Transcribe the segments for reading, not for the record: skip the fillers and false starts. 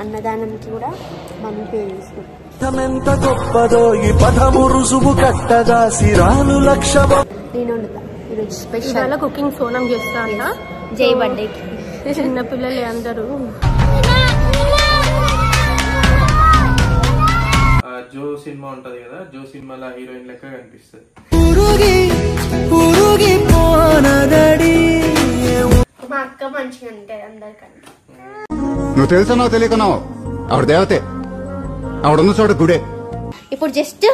అన్నదానంకి కూడా money pay చేసినాం. ఎంత గొప్పదో ఈ పదము రుజువు కట్టగా సిరాలు లక్ష. నేను వండుతా ఈరోజు స్పెషల్ కుకింగ్ సోనం చేస్తా అంట. జై బర్త్డేకి చిన్న పిల్లలు అందరూ. జో సినిమా ఉంటది కదా, జో సినిమాలో హీరోయిన్ లెక్క కనిపిస్తుంది. మా అక్క మంచిగా ఉంటాయి అందరికంటే. నువ్వు తెలుసా నాకు తెలియకున్నావు, ఆవిడ దేవతే, ఆవిడ చోట గుడే. ఇప్పుడు జస్ట్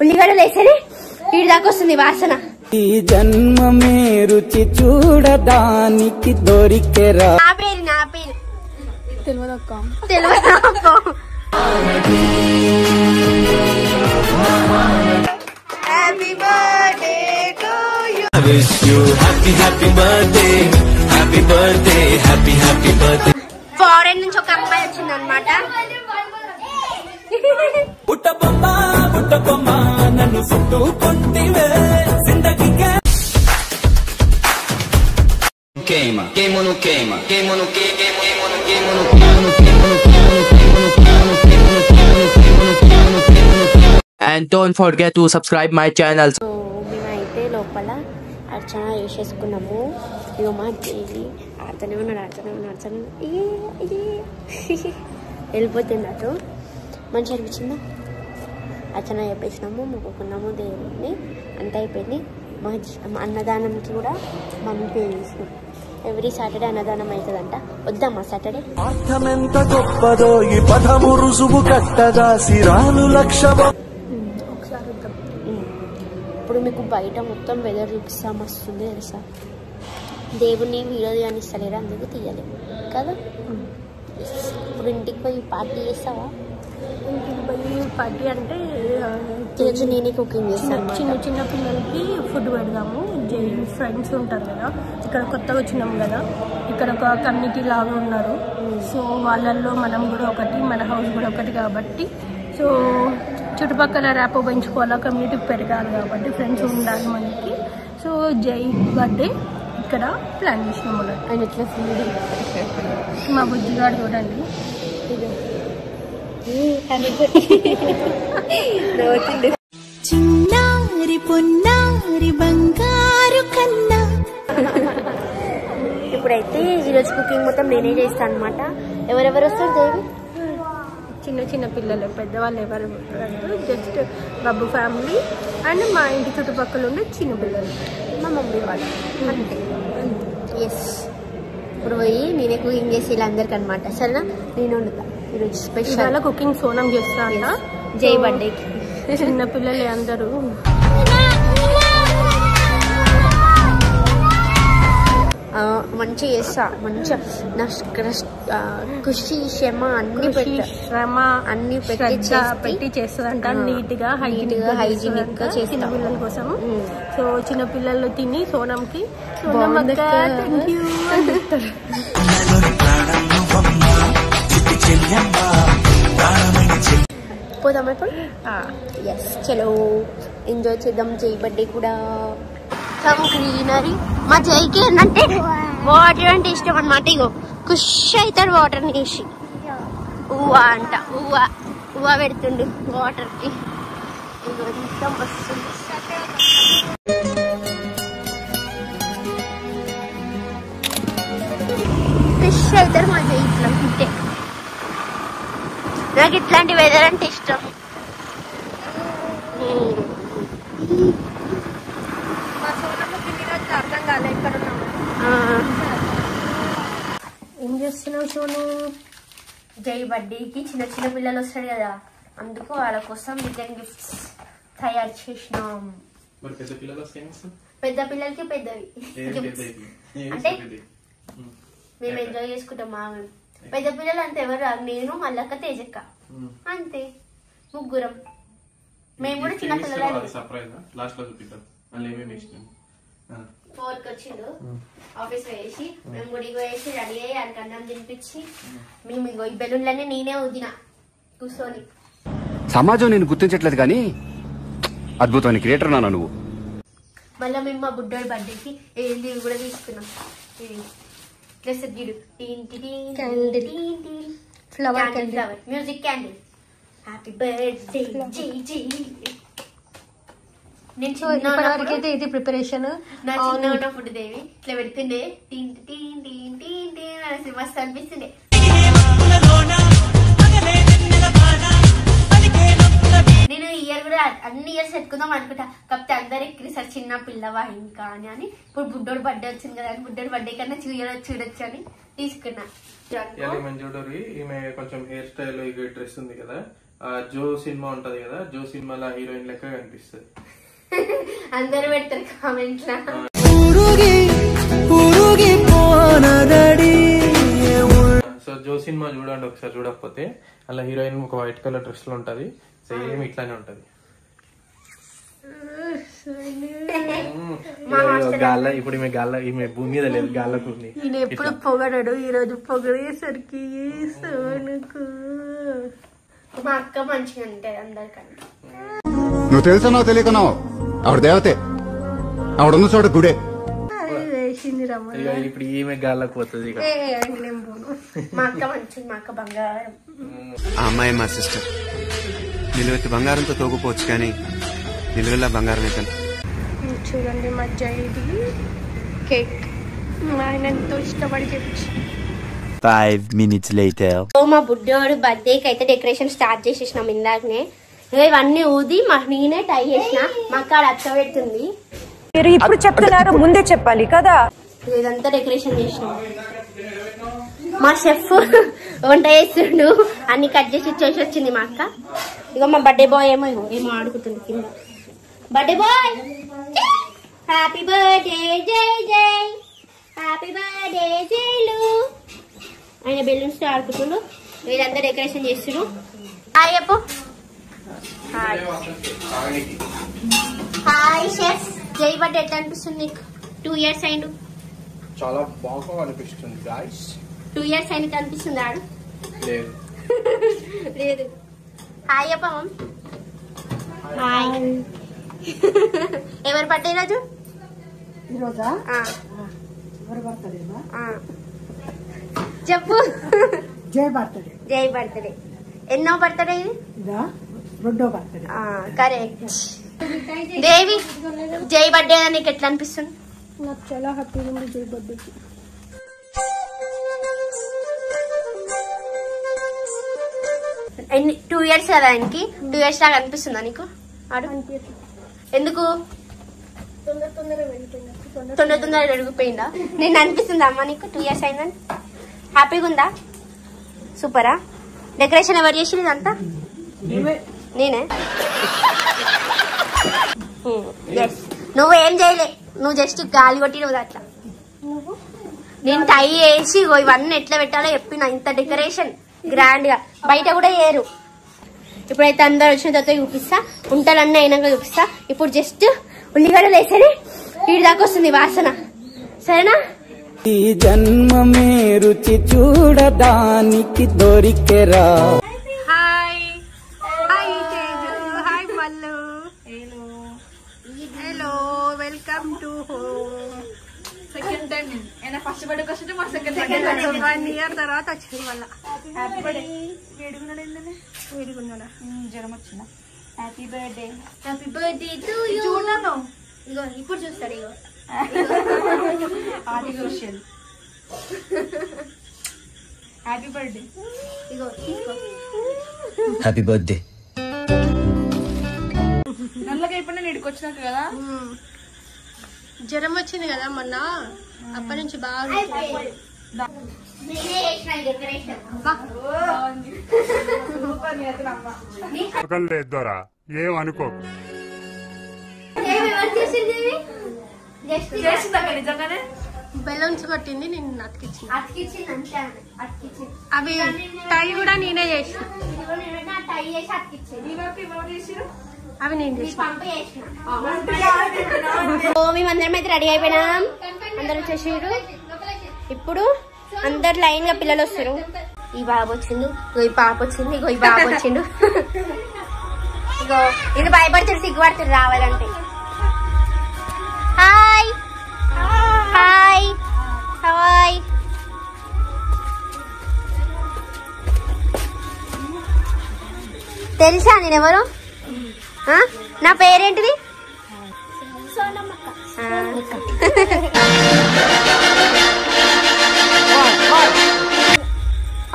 ఉల్లిగడ్డలు వేసేది వీడి దాకా వస్తుంది వాసన. ఈ జన్మమే రుచి చూడడానికి దొరికేరా. నా పేరు తెలియదక్క. Happy birthday to you. Wish you happy happy birthday, happy birthday, happy happy birthday. Foreign నుంచి ఒక అమ్మాయి వచ్చింది అనమాట. పుట్టబొమ్మ నన్ను చుట్టుకుంటివే జిందగీకే. Queima, queima no queima, queima no queima, queima no queima no queima no queima no queima no queima no queima no queima no queima no queima no queima. And don't forget to subscribe my channel. So మేమైతే లోపల అర్చన చేసేసుకున్నాము. ఇగో మా దేవి ఆడుతూనే ఉన్నాడు. వెళ్ళిపోతుంది అటు. మంచిగా అనిపించిందా? అర్చన చెప్పేసినాము, మొక్కుకున్నాము దేవుడిని, అంత అయిపోయింది. మా అన్నదానంకి కూడా మనీ పే చేసినాం. ఎవ్రీ సాటర్డే అన్నదానం అవుతుందంట. వద్దామా సాటర్డే? ఎంత గొప్పదో ఈ పదము రుజువు కట్టగా సిరాలు లక్ష. ఒకసారి వద్దాం. ఇప్పుడు మీకు బయట మొత్తం వెదర్ చూపిస్తా, మస్తుంది తెలుసా. దేవుని వీడియో తీయనిస్తలేరు, అందుకు తీయలేము కదా. ఇప్పుడు ఇంటికి పోయి పార్టీ చేస్తావా? పార్టీ అంటే ఈరోజు నేనే కుకింగ్ చేస్తాను. చిన్న పిల్లలకి ఫుడ్ పెడదాము. ఫ్రెండ్స్ ఉంటారు కదా, ఇక్కడ కొత్తగా వచ్చినాం కదా, ఇక్కడ ఒక కమ్యూనిటీ లాగా ఉన్నారు. సో వాళ్ళల్లో మనం కూడా ఒకటి, మన హౌస్ కూడా ఒకటి కాబట్టి, సో చుట్టుపక్కల ర్యాపో పెంచుకోవాలా, కమ్యూనిటీ పెరగాలి కాబట్టి, ఫ్రెండ్స్ ఉండాలి మనకి. సో జై బర్త్డే ఇక్కడ ప్లాన్ చేసినాం మనం. ఆయన ఎట్లా ఫుడ్ మా బుజ్జిగాడు చూడండి. చిన్నారి పొన్నారి బంగారు కన్నా. ఇప్పుడైతే ఈరోజు కుకింగ్ మొత్తం నేనే చేస్తాను అనమాట. ఎవరెవరు వస్తారు దేవి? చిన్న పిల్లలు, పెద్దవాళ్ళు ఎవరు జస్ట్ బాబు ఫ్యామిలీ అండ్ మా ఇంటి చుట్టుపక్కల ఉండే చిన్న పిల్లలు, మా మమ్మీ వాళ్ళు అంతే. ఎస్, ఇప్పుడు పోయి నేనే కుకింగ్ చేసి వీళ్ళందరికీ అనమాట. సరేనా? నేను వండుతా ఈరోజు స్పెషల్ కుకింగ్ సోనం చేస్తా అంట. జై బర్త్డేకి చిన్న పిల్లలు అందరూ. మంచిగా చేస్తా, మంచిగా నా ఖుషి శ్రమ అన్ని పెట్టి చేస్తుందంట. నీట్ గా హైజీనిక్ గా చిన్న పిల్లల కోసం. సో చిన్న పిల్లలు తిని సోనంకి పోదాం ఇప్పుడు. ఎస్, చలో ఎంజాయ్ చేద్దాం. జై బర్త్డే కూడా గ్రీనరీ. మా జైకి ఏంటంటే వాటర్ అంటే ఇష్టం అనమాట. ఇగో ఖుష్ అవుతాడు వాటర్ వేసి. ఊవా అంట, ఊవా పెడుతుండు వాటర్ కి. ఇగో ఎంత వస్తుంది. ఖుష్ అవుతారు మా జై ఇట్లా ఉంటే. నాకు ఇట్లాంటి వెదర్ అంటే ఇష్టం. అర్థం కాలే ఎక్కడ ఏం చేస్తున్నావు సోను? జై బర్త్డేకి చిన్న పిల్లలు వస్తారు కదా, అందుకు వాళ్ళ కోసం రిటర్న్ గిఫ్ట్స్ తయారు చేసినాం. పెద్ద పిల్లలకి పెద్దవి అంటే మేము ఎంజాయ్ చేసుకుంటాం. మా పెద్ద పిల్లలు అంతే ఎవరు రాదు, నేను మల్లక్క తేజక్క అంతే, ముగ్గురం. మేము కూడా చిన్న పిల్లలు. 4కి వచ్చిండు ఆఫీస్ వేసి, మేము గుడికి వేసి రెడీ అయ్యి ఆయనకి అన్నం తినిపించి, మేము ఇంకో ఈ బెలూన్లన్నీ నేనే వదిన కూర్చొని. సమాజం నేను గుర్తించట్లేదు కానీ అద్భుతమైన క్రియేటర్ నాన్న నువ్వు. మళ్ళీ మేము మా బుడ్డోడి బర్త్డేకి ఏంది ఇవి కూడా తీసుకున్నాం. ప్లస్ గిడు flower candle, flower music candle. Happy birthday జై జై. నేను ఇప్పటివరకైతే ఇది ప్రిపరేషన్. నా చిన్న ఉన్నప్పుడు దేవి ఇట్లా పెడుతుండే టీన్ టీన్ టీన్ టీన్ టీన్ అనేసి మస్తు అనిపిస్తుండే. నేను ఈ ఇయర్ కూడా అన్ని ఇయర్స్ ఎత్తుకుందాం అనుకుంటా, కాకపోతే అందరు ఎక్కిరిసారు చిన్న పిల్లవా ఇంకా అని. ఇప్పుడు బుడ్డోడు బర్త్డే వచ్చింది కదా అని బుడ్డోడు బర్త్డే కన్నా చూడొచ్చు అని తీసుకున్నా. చూడరు ఈమె కొంచెం హెయిర్ స్టైల్ డ్రెస్ ఉంది కదా, జో సినిమా ఉంటది కదా, జో సినిమాలో హీరోయిన్ లెక్క కనిపిస్తుంది. అందరు పెడతారు కామెంట్ లా. సో జో సినిమా చూడండి ఒకసారి, చూడకపోతే అలా హీరోయిన్ ఒక వైట్ కలర్ డ్రెస్ లో ఉంటది, సేమ్ ఇట్లానే ఉంటది. గాల్ల ఇప్పుడు ఈమె గాల్ల ఈమె భూమి మీద లేదు, గాల్లకు ఉంది. ఈయన ఎప్పుడు పొగడాడు, ఈ రోజు పొగడేసరికి సోనుకు. మా అక్క మంచిగా ఉంటాయి అందరికన్నా. నువ్వు తెలుసా తెలియకనో ఆవిడ దేవతే, ఆవిడున్న చోట గుడే. వేసింది రమ్మ. ఇప్పుడు ఈమె గాల్లకు పోతుంది. మా అక్క మంచిది, మా అక్క బంగారం. ఆ అమ్మాయి మా సిస్టర్. నిలువెత్తి బంగారంతో తోగుపోవచ్చు కానీ నిలువెల్లా బంగారం అయితే. చూడండి మా జైది కేక్, ఆయన ఎంతో ఇష్టపడి తెచ్చి. 5 minutes later. మా బుడ్డోడు బర్త్డేకి అయితే డెకరేషన్ స్టార్ట్ చేసేసినాం ఇందాకనే. ఇవన్నీ ఊది నేనే టై చేసిన, మా అక్క అచ్చ పెడుతుంది. మీరు ఇప్పుడు చెప్తున్నారు, ముందే చెప్పాలి కదా. ఇదంతా డెకరేషన్ చేసినాం. మా షెఫ్ వంట చేస్తుండు, అన్ని కట్ చేసి ఇచ్చేసి వచ్చింది మా అక్క. ఇక మా బర్త్డే బాయ్ ఏమో ఆడుకుంటుంది కింద. బర్త్డే బాయ్ హ్యాపీ బర్త్డే జై జై, హ్యాపీ బర్త్డే జైలు. ఆయన బెలూన్స్ తో ఆడుకుంటుండు, వీళ్ళంతా డెకరేషన్ చేస్తున్నారు. హాయ్ చెప్పు. Hi chef. జై బర్త్డే ఎట్లా అనిపిస్తుంది నీకు? 2 years అయిండు. చాలా బాగా అనిపిస్తుంది గాయ్స్. 2 years అయినట్టు అనిపిస్తుంది ఆడు? లేదు లేదు. హాయ్ చెప్పం. హాయ్. ఎవరు బర్త్డే రోజు? ఈరోజా చెప్పు. జై బర్త్డే. జై బర్త్డే. ఎన్నో బర్త్డే ఇది? రెండో బర్త్డే. కరెక్ట్. దేవి జై బర్త్డే నీకు ఎట్లా అనిపిస్తుంది? నాకు చాలా హ్యాపీగా ఉంది జై బర్త్డేకి. ఎన్ని 2 years కదా ఆయనకి? 2 years లాగా అనిపిస్తుందా నీకు? ఎందుకు? తొందర అడిగిపోయిందా? నేను అనిపిస్తుందా అమ్మ నీకు 2 years అయిందని? హ్యాపీగా ఉందా? సూపరా. డెకరేషన్ ఎవరు చేసి ఇదంతా? నేనే. నువ్వేం చేయలే, నువ్వు జస్ట్ గాలి కొట్టి అట్లా. నేను టై వేసి ఇవన్నీ ఎట్లా పెట్టాలో చెప్పిన. ఇంత డెకరేషన్ గ్రాండ్ గా బయట కూడా వేయరు. ఇప్పుడైతే అందరు వచ్చిన తర్వాత చూపిస్తా, ఉంటలన్నీ అయినాక చూపిస్తా. ఇప్పుడు జస్ట్ ఉల్లిగడ్డలు వేసేది వీడి దాకా వస్తుంది వాసన, సరేనా? ఈ జన్మమే రుచి చూడడానికి దొరికెరా. Hi hi Teju, hi Mallu. Hello welcome to home. Second time first birthday వస్తే మా సెకండ్ 1 year తర్వాత వచ్చింది మళ్ళా. వేడుకున్నాడా? జ్వరం వచ్చిందా? Happy birthday. Happy birthday to you. చూడను ఇగో ఇప్పుడు చూస్తాడు. ఇగో ఆర్టిఫిషియల్ హ్యాపీ బర్త్డే. ఇగో తీసుకో. Happy birthday. నల్లగా ఇప్పుడు నేను ఇక్కడికి వచ్చినాక కదా జ్వరం వచ్చింది కదా మొన్న, అప్పటి నుంచి బాగా లేదోరా ఏమనుకో. నిజంగానే బెలూన్స్ కొట్టింది, నేను అతికిచ్చింది. అవి అవి టై కూడా నేనే చేసిన. టై చేసి అతికిచ్చింది. అవి నేను చేసిన. మేమందరం అయితే రెడీ అయిపోయినాం. అందరు వచ్చేసారు. ఇప్పుడు అందరు లైన్ గా పిల్లలు వస్తారు. ఈ బాబు వచ్చిండు, ఇగో ఈ పాప వచ్చింది, ఇగో ఈ బాబు వచ్చిండు. ఇగో ఇది భయపడుతుంది, సిగ్గుపడుతుంది రావాలంటే. Hi hi hi. తెలుసా నేనెవరు? నా పేరేంటిది?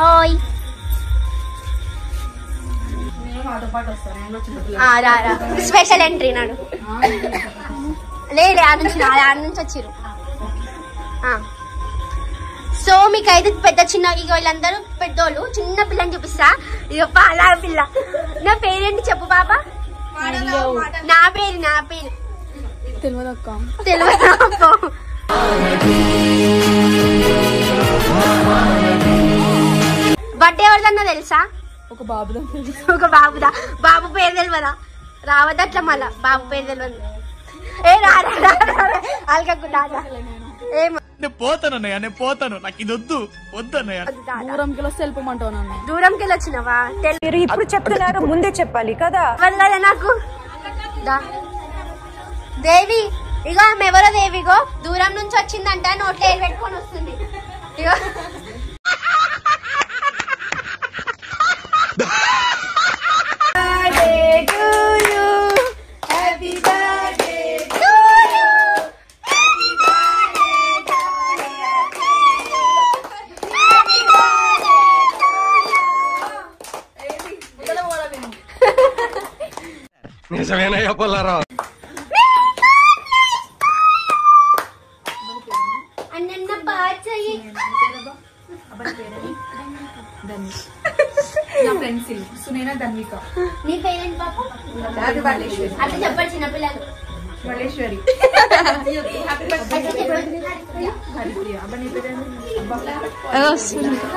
ఓయ్ స్పెషల్ ఎంట్రీ నాడు లేదే ఆడ నుంచి వచ్చిర్రు. సో మీకైతే పెద్ద చిన్న ఇక వీళ్ళందరూ పెద్దోళ్ళు, చిన్న పిల్లని చూపిస్తా. ఇక పాల పిల్ల. నా పేరేంటి చెప్పు పాప? నా పేరు తెలియదు. బర్త్డే ఎవరిదన్నా తెలుసా? ఒక బాబుదా. బాబు పేరు తెలియదా? రావద్దు అట్లా మళ్ళా. బాబు పేరు తెలియదు. ఏ అలగకుండా పోతాను నాకు ఇది వద్దు వద్దన్నయ్య. దూరంకి వస్తే వెళ్ళిపోమంటావు. దూరంకి వచ్చినవా? మీరు ఇప్పుడు చెప్తున్నారు, ముందే చెప్పాలి కదా. నాకు దేవి ఇగో ఆమె ఎవరో దేవిగో దూరం నుంచి వచ్చిందంట, నోట్లో ఏరు పెట్టుకొని వస్తుంది. ఇగో నిజమేనా చెప్పాలరా? అన్న బాగా చెయ్యి. సునేనా ధన్విక. నీ పేరేంటి పాప? అట్లా చెప్పాలి చిన్నపిల్లలు. మల్లేశ్వరి.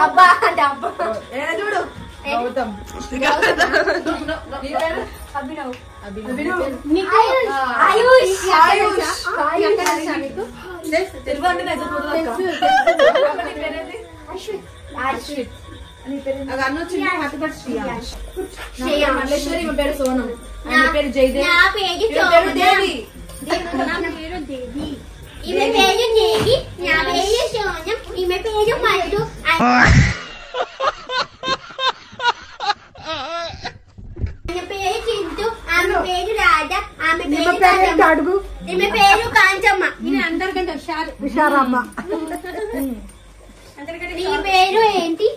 అబ్బా అంటే అబ్బా చూడు. గౌతమ్. అభినవ్. మల్లేశ్వరి పేరు సోనం. పేరు జయదేవి. ఈమె పేరు దేవి. నా పేరు సోనం. ఈమె పేరు మధు. ఆమె పేరు చింటూ. ఆమె పేరు రాధ. ఆమె పేరు అడుగు. ఈమె పేరు కాంచమ్మ. అందరికంటే హుషారమ్మ. నీ పేరు ఏంటి?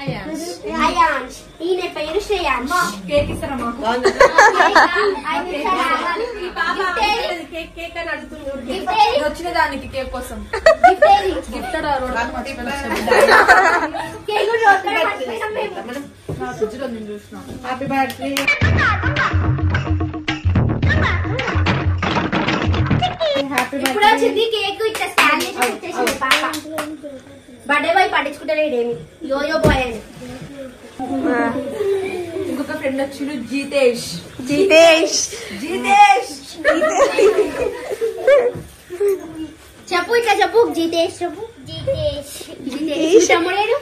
అయాన్స్. ఈయన పేరు శ్రేయాన్స్. కేక్ ఇస్తారమ్మా. వచ్చిన దానికి కేక్ కోసం గిఫ్ట్ హ్యాపీ బర్త్డే. ఇప్పుడు వచ్చింది కేక్. ఇట్లా స్కాన్ చేసి వచ్చేసింది పాప. బర్త్డే బాయ్ పట్టించుకుంటలేడేమి. యోయో బాయ్ అని. ఇంకొక ఫ్రెండ్ వచ్చిండు జీతేష్. చెప్పు ఇట్లా చెప్పు. జీతేష్ చెప్పు. జీతేష్ తమ్ముడేడు.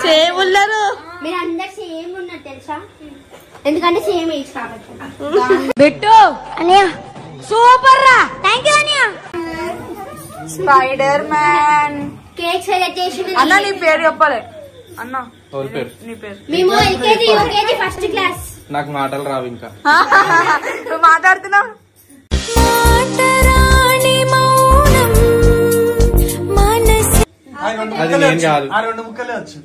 సేమ్ ఉన్నారు. మీరు అందరు సేమ్ ఉన్నారు తెలుసా? ఎందుకంటే సేమ్ ఏజ్ కాబట్టి. పెట్టు అన్నయ్య సూపర్ రా. థ్యాంక్ యూ అన్నయ్య. Spider man. కేక్ సెలెక్ట్ చేసి అన్న నీ పేరు చెప్పాలి అన్న. నీ పేరు? మేము ఎల్కేజీ యూకేజీ ఫస్ట్ క్లాస్. నాకు మాటలు రావు ఇంకా. నువ్వు మాట్లాడుతున్నావు. అది నేను కాదు. రెండు ముక్కలే వచ్చు.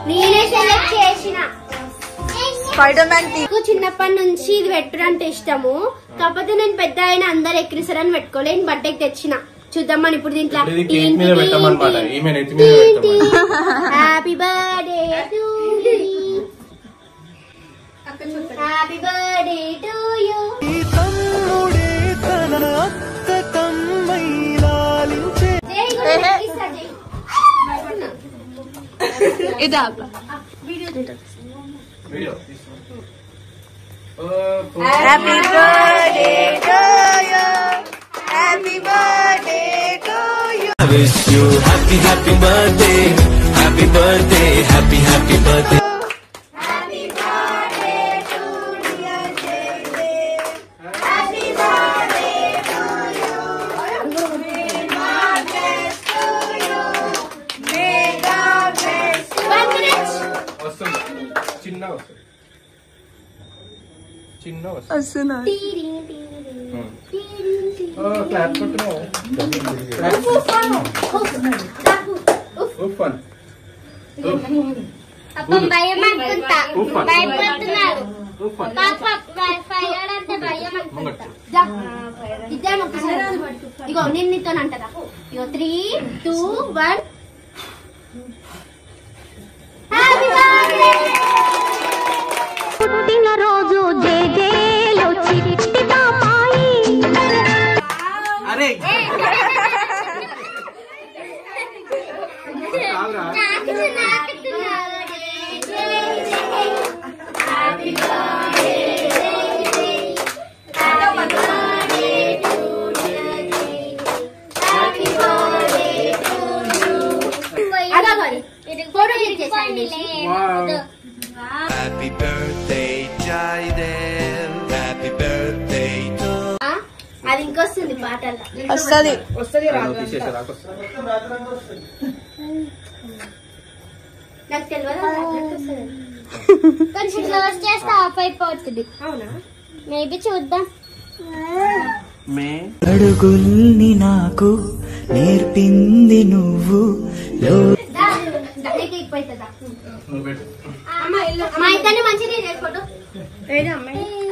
నేనే సెలెక్ట్ చేసిన. Spider man. చిన్నప్పటి నుంచి ఇది పెట్టడంటే ఇష్టము. కాకపోతే నేను పెద్ద అయినా అందరు ఎక్కిరిస్తారని పెట్టుకోలేను. బర్త్డేకి తెచ్చిన చూద్దామని. ఇప్పుడు దీంట్లో happy birthday to you. Happy birthday to you. ఇదా happy birthday to you. Happy birthday to you. wish you happy birthday, happy birthday, happy birthday. Happy birthday to dear Jay. Happy birthday to చిన్న వస్తున్నా clap కొట్టున్నావు భయం అనుకుంటా భయపడుతున్నారు ఇగో నేను నీతో అంటదా ఇగో 3, 2, 1 పుట్టినరోజు జేజేలో చిట్టి బామాయి అరే Happy birthday, Jaiden. Happy birthday to. అది ఇంకొస్తుంది పాటల్లో వస్తుంది నాకు తెలియదు కొంచెం క్లోజ్ చేస్తే ఆఫ్ అయిపోతుంది అవునా మేబీ చూద్దాం అడుగుల్ని నాకు నేర్పింది నువ్వు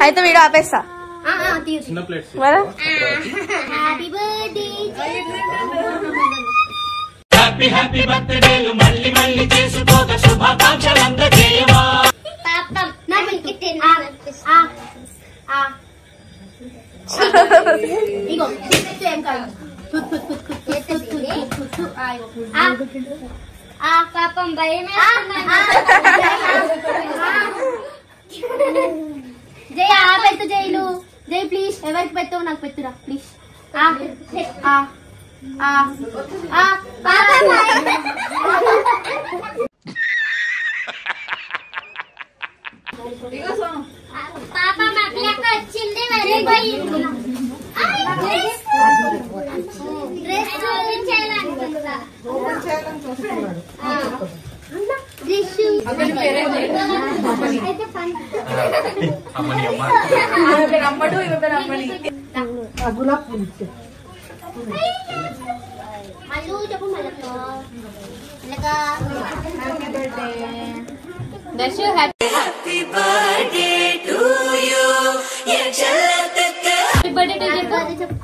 అయితే వీడియో ఆపేస్తా చిన్న plates happy birthday happy happy బర్త్డేలు మళ్ళీ మళ్ళీ చేసుకోక శుభాకాంక్షలు అందజేయవా పాపం నాకు ఇంకితే ఇగో ఏం కాదు పాపం భయం జై పెట్టు జైలు జై ప్లీజ్ ఎవరికి పెట్టావు నాకు పెట్టురా ప్లీజ్ పాప మాకు వచ్చింది వెరీ డ్రెస్ చేయాలనుకుంటా happy birthday to you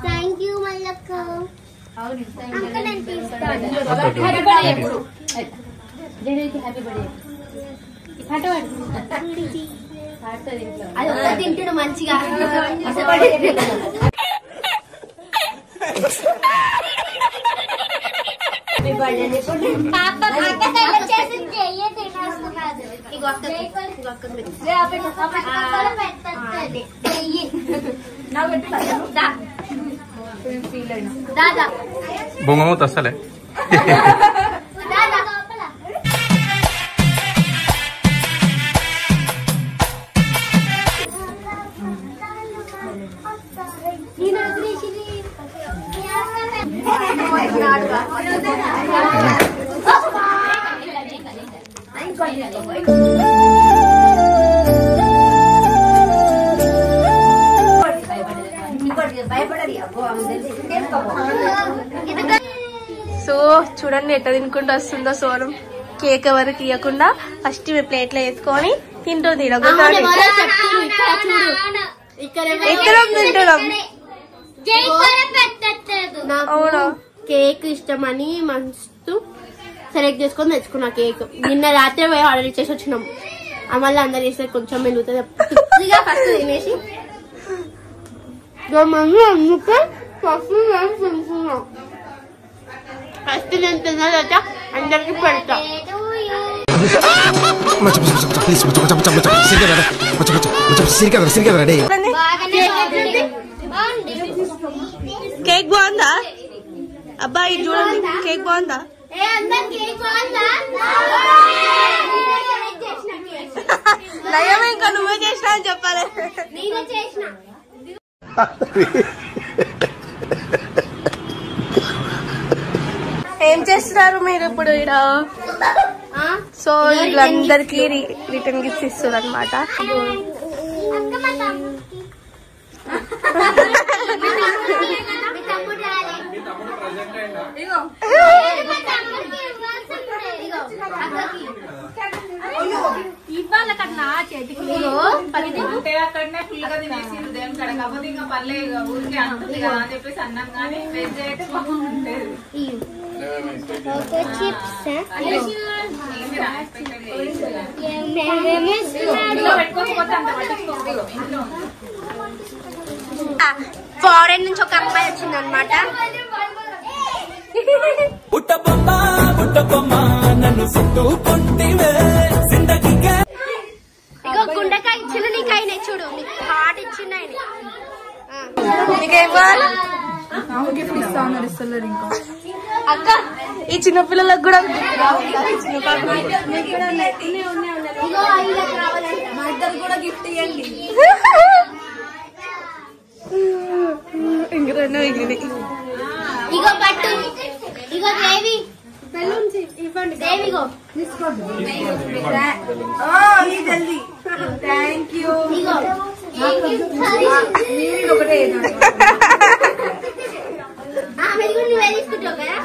thank you మల్లక్క తింటాడు మంచిగా బొంగమూత అసలే సో చూడండి ఎట్లా తినుకుంటూ వస్తుందో సోనం కేక్ ఎవరికి ఇవ్వకుండా ఫస్ట్ మీ ప్లేట్లో వేసుకొని తింటుంది ఇద్దరం తింటున్నాం అవును కేక్ ఇష్టమని మస్తు సెలెక్ట్ చేసుకొని తెచ్చుకున్నా కేక్ నిన్న రాత్రి పోయి ఆర్డర్ ఇచ్చేసి వచ్చినాం మళ్ళీ అందరు చేస్తే కొంచెం మెలుగుతుంది ఫస్ట్ తినేసి ఫస్ట్ నేను తిన్నదట అందరికి పెడతా కేక్ బాగుందా అబ్బాయి చూడండి కేక్ బాగుందా నయం ఇంకా నువ్వే చేసినా అని చెప్పాలి ఏం చేస్తున్నారు మీరు ఇప్పుడు ఇక్కడ సో వీళ్ళందరికీ రిటర్న్ గిఫ్ట్స్ ఇస్తారు అనమాట ఇవాళ కన్నా చేతికి అంటే అక్కడనే ఫుల్ గా తినేసి ఉదయం కడ కాకపోతే ఇంకా పల్లె ఊరికి అంటుంది కదా అని చెప్పేసి అన్నాం కానీ వెజ్ అయితే బాగుంటేది. పెట్టుకోకపోతే అంత పట్టించుకోదు ఇంట్లో. ఫారెన్ నుంచి ఒక అమ్మాయి వచ్చింది అనమాట. ఇగో గుండెకాయ ఇచ్చిన నీకు ఆయన చూడు, నీకు హాట్ ఇచ్చింది ఆయన. అక్క ఈ చిన్నపిల్లలకు కూడా మా ఇద్దరు కూడా గిఫ్ట్ ఇవ్వండి. ఇగో పట్టు, ఇగో దేవి ఇవ్వండి, దేవిగో జల్దీ. Thank you. ఇగో ఒకటే నువ్వే తీసుకుంటావు కదా.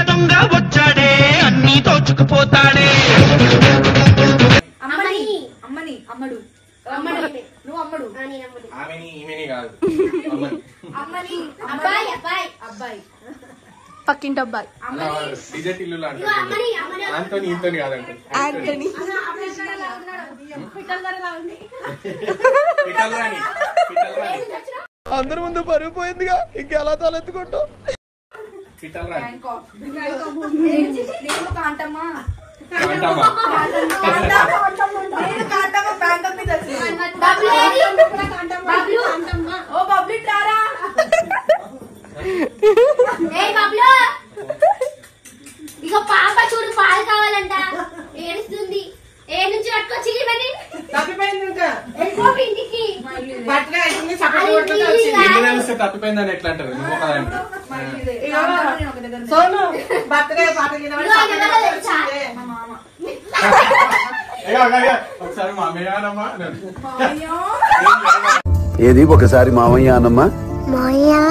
దొంగ వచ్చాడే అన్ని దోచుకుపోతాడే. అమ్మని అమ్మని అమ్మడు నువ్వు అమ్మడు ఆమెని ఈమెని కాదు అమ్మని అబ్బాయి అబ్బాయి అబ్బాయి పక్కింటి అబ్బాయి డిజర్ట్ ఇల్లు లాంటి ఆంటోని ఇంతోని కాదండి. అందరి ముందు పరుగు పోయిందిగా ఇంకెలా తలెత్తుకుంటావు. కాంటమ్మా ఓ బబ్లీ తారా ఇగో పాప చూడు పాలు కావాలంట, ఏడుస్తుంది. ఏ నుంచి పట్టుకొచ్చి ఇంటికి తప్పిపోయిందని ఎట్లా అంటారు? ఒకసారి మామయ్యనమ్మా ఏది ఒకసారి మామయ్య అనమ్మా మాయా